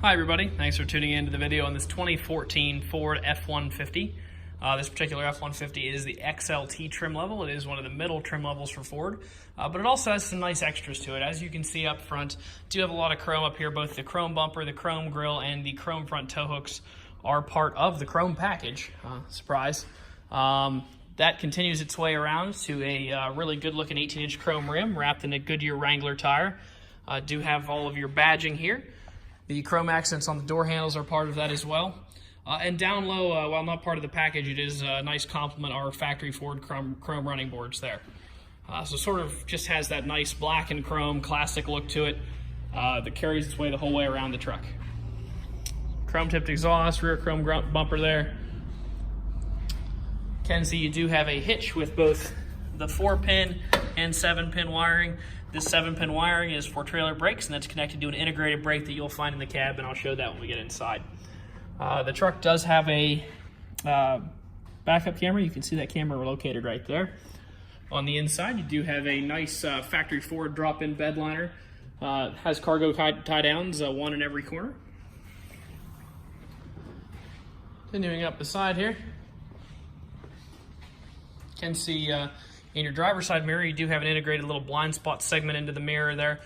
Hi everybody, thanks for tuning in to the video on this 2014 Ford F-150. This particular F-150 is the XLT trim level. It is one of the middle trim levels for Ford, but it also has some nice extras to it. As you can see up front, do have a lot of chrome up here. Both the chrome bumper, the chrome grille, and the chrome front tow hooks are part of the chrome package. Surprise. That continues its way around to a really good looking 18-inch chrome rim wrapped in a Goodyear Wrangler tire. Do have all of your badging here. The chrome accents on the door handles are part of that as well. And down low, while not part of the package, it is a nice complement our factory Ford chrome running boards there. So sort of just has that nice black and chrome classic look to it that carries its way the whole way around the truck. Chrome tipped exhaust, rear chrome bumper there. Can see you do have a hitch with both the 4-pin and 7-pin wiring. This 7-pin wiring is for trailer brakes, and that's connected to an integrated brake that you'll find in the cab, and I'll show that when we get inside. The truck does have a backup camera. You can see that camera located right there. On the inside, you do have a nice factory Ford drop-in bed liner. Has cargo tie-downs, one in every corner. Continuing up the side here, you can see in your driver's side mirror, you do have an integrated little blind spot segment into the mirror there.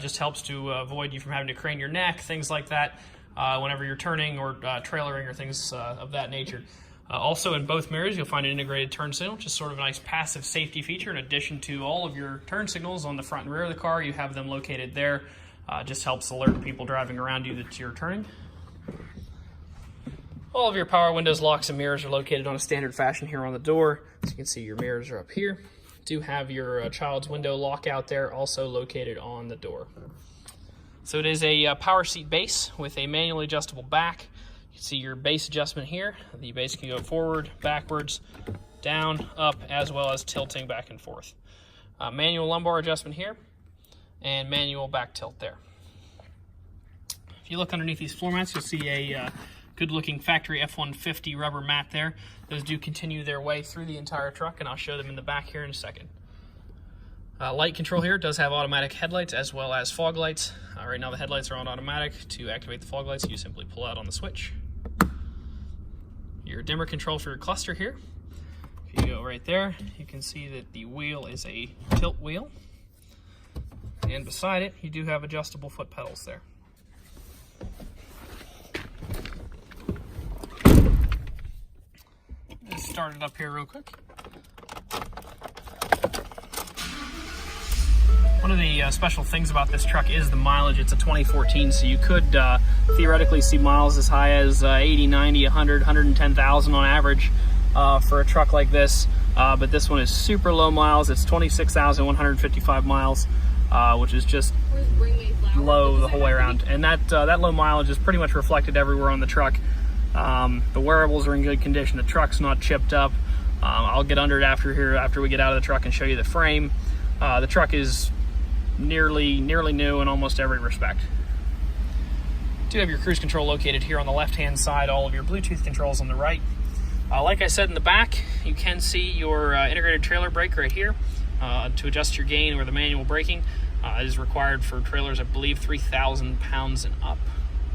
Just helps to avoid you from having to crane your neck, things like that, whenever you're turning or trailering or things of that nature. Also in both mirrors, you'll find an integrated turn signal, which is sort of a nice passive safety feature. In addition to all of your turn signals on the front and rear of the car, you have them located there. Just helps alert people driving around you that you're turning. All of your power windows, locks, and mirrors are located on a standard fashion here on the door. As you can see, your mirrors are up here. Do have your child's window lockout there, also located on the door. So it is a power seat base with a manually adjustable back. You can see your base adjustment here. The base can go forward, backwards, down, up, as well as tilting back and forth. Manual lumbar adjustment here, and manual back tilt there. If you look underneath these floor mats, you'll see a good-looking factory F-150 rubber mat there. Those do continue their way through the entire truck, and I'll show them in the back here in a second. Light control here does have automatic headlights as well as fog lights. Right now the headlights are on automatic. To activate the fog lights, you simply pull out on the switch. Your dimmer control for your cluster here. If you go right there, you can see that the wheel is a tilt wheel. And beside it, you do have adjustable foot pedals there. Start it up here real quick. One of the special things about this truck is the mileage. It's a 2014, so you could theoretically see miles as high as 80, 90, 100, 110,000 on average for a truck like this. But this one is super low miles. It's 26,155 miles, which is just low the whole way around. And that low mileage is pretty much reflected everywhere on the truck. The wearables are in good condition. The truck's not chipped up. I'll get under it after we get out of the truck and show you the frame. The truck is nearly new in almost every respect. You do have your cruise control located here on the left-hand side, all of your Bluetooth controls on the right. Like I said, in the back, you can see your integrated trailer brake right here to adjust your gain or the manual braking. It is required for trailers, I believe, 3,000 pounds and up.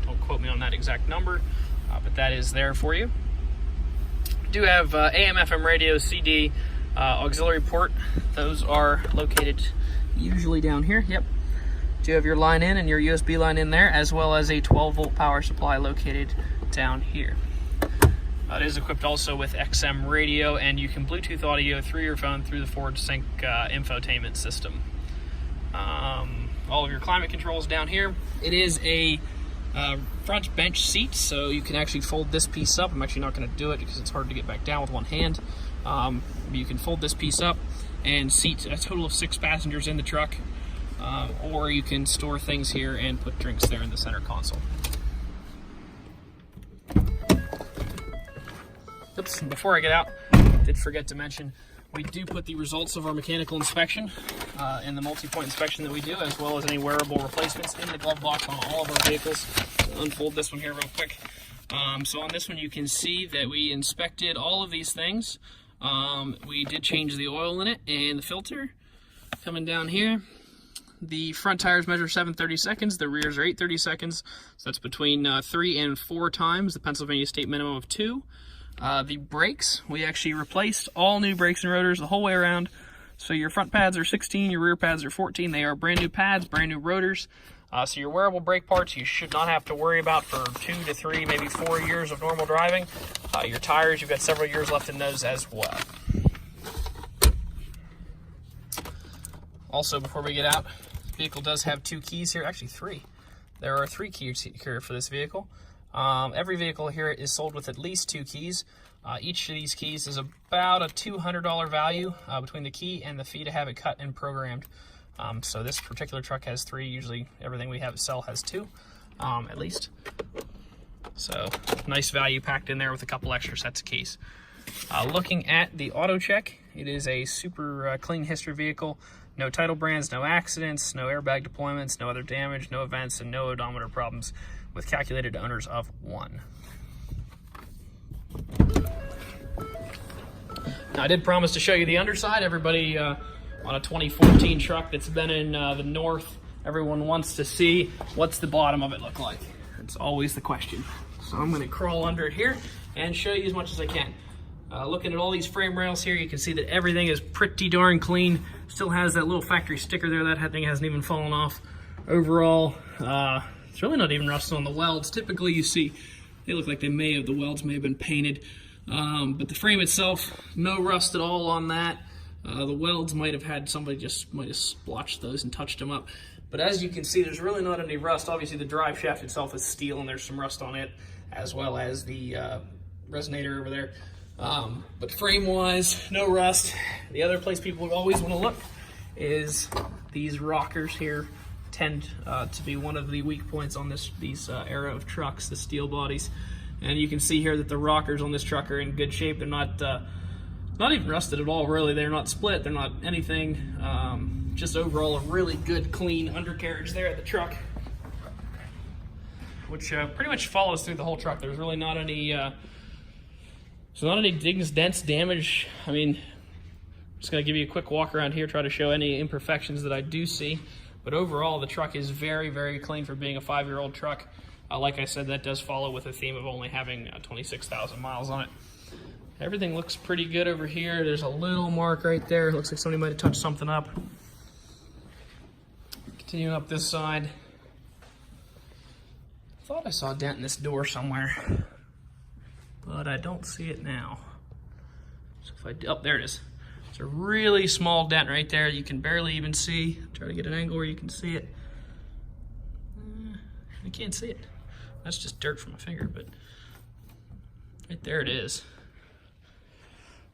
Don't quote me on that exact number. But that is there for you. Do have AM, FM radio, CD, auxiliary port. Those are located usually down here. Yep. Do have your line in and your USB line in there, as well as a 12-volt power supply located down here. It is equipped also with XM radio, and you can Bluetooth audio through your phone through the Ford Sync infotainment system. All of your climate controls down here. It is a front bench seat, so you can actually fold this piece up. I'm actually not going to do it because it's hard to get back down with one hand. You can fold this piece up and seat a total of 6 passengers in the truck, or you can store things here and put drinks there in the center console. Oops, before I get out, I did forget to mention we do put the results of our mechanical inspection and the multi-point inspection that we do, as well as any wearable replacements, in the glove box on all of our vehicles. I'll unfold this one here real quick. So on this one, you can see that we inspected all of these things. We did change the oil in it and the filter. Coming down here, The front tires measure 7/32, the rears are 8/32, so that's between 3 and 4 times the Pennsylvania state minimum of 2. The brakes, we actually replaced all new brakes and rotors the whole way around. So your front pads are 16, your rear pads are 14. They are brand new pads, brand new rotors. So your wearable brake parts you should not have to worry about for 2 to 3, maybe 4 years of normal driving. Your tires, you've got several years left in those as well. Also, before we get out, the vehicle does have 2 keys here, actually 3. There are 3 keys here for this vehicle. Every vehicle here is sold with at least 2 keys. Each of these keys is about a $200 value between the key and the fee to have it cut and programmed. So this particular truck has 3. Usually everything we have to sell has 2, at least. So nice value packed in there with a couple extra sets of keys. Looking at the auto check, it is a super clean history vehicle. No title brands, no accidents, no airbag deployments, no other damage, no events, and no odometer problems, with calculated owners of 1. Now, I did promise to show you the underside. Everybody on a 2014 truck that's been in the north, everyone wants to see what's the bottom of it look like. It's always the question. So I'm going to crawl under it here and show you as much as I can. Looking at all these frame rails here, you can see that everything is pretty darn clean. Still has that little factory sticker there. That thing hasn't even fallen off. Overall, it's really not even rusted on the welds. Typically you see they look like the welds may have been painted. But the frame itself, no rust at all on that. The welds might have had somebody might have splotched those and touched them up. But as you can see, there's really not any rust. Obviously the drive shaft itself is steel and there's some rust on it, as well as the resonator over there. But frame-wise, no rust. The other place people always want to look is these rockers here. Tend to be one of the weak points on these era of trucks, the steel bodies. And you can see here that the rockers on this truck are in good shape. They're not even rusted at all, really. They're not split. They're not anything. Just overall a really good, clean undercarriage there at the truck, which pretty much follows through the whole truck. There's really not any dings, dents, damage. I mean, I'm just going to give you a quick walk around here, try to show any imperfections that I do see. But overall, the truck is very, very clean for being a 5-year-old truck. Like I said, that does follow with a theme of only having 26,000 miles on it. Everything looks pretty good over here. There's a little mark right there. It looks like somebody might have touched something up. Continuing up this side. I thought I saw a dent in this door somewhere, but I don't see it now. So if oh, there it is. It's a really small dent right there. You can barely even see. Try to get an angle where you can see it. I can't see it. That's just dirt from my finger, but right there it is.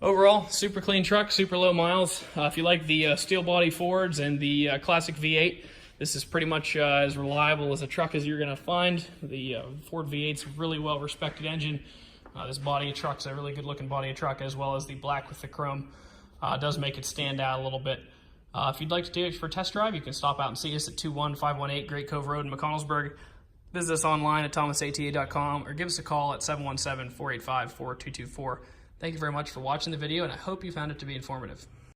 Overall, super clean truck, super low miles. If you like the steel body Fords and the classic V8, this is pretty much as reliable as a truck as you're going to find. The Ford V8's a really well respected engine. This body of truck's a really good looking body of truck, as well as the black with the chrome. Does make it stand out a little bit. If you'd like to do it for a test drive, you can stop out and see us at 21518 Great Cove Road in McConnellsburg. Visit us online at thomasata.com or give us a call at 717-485-4224. Thank you very much for watching the video, and I hope you found it to be informative.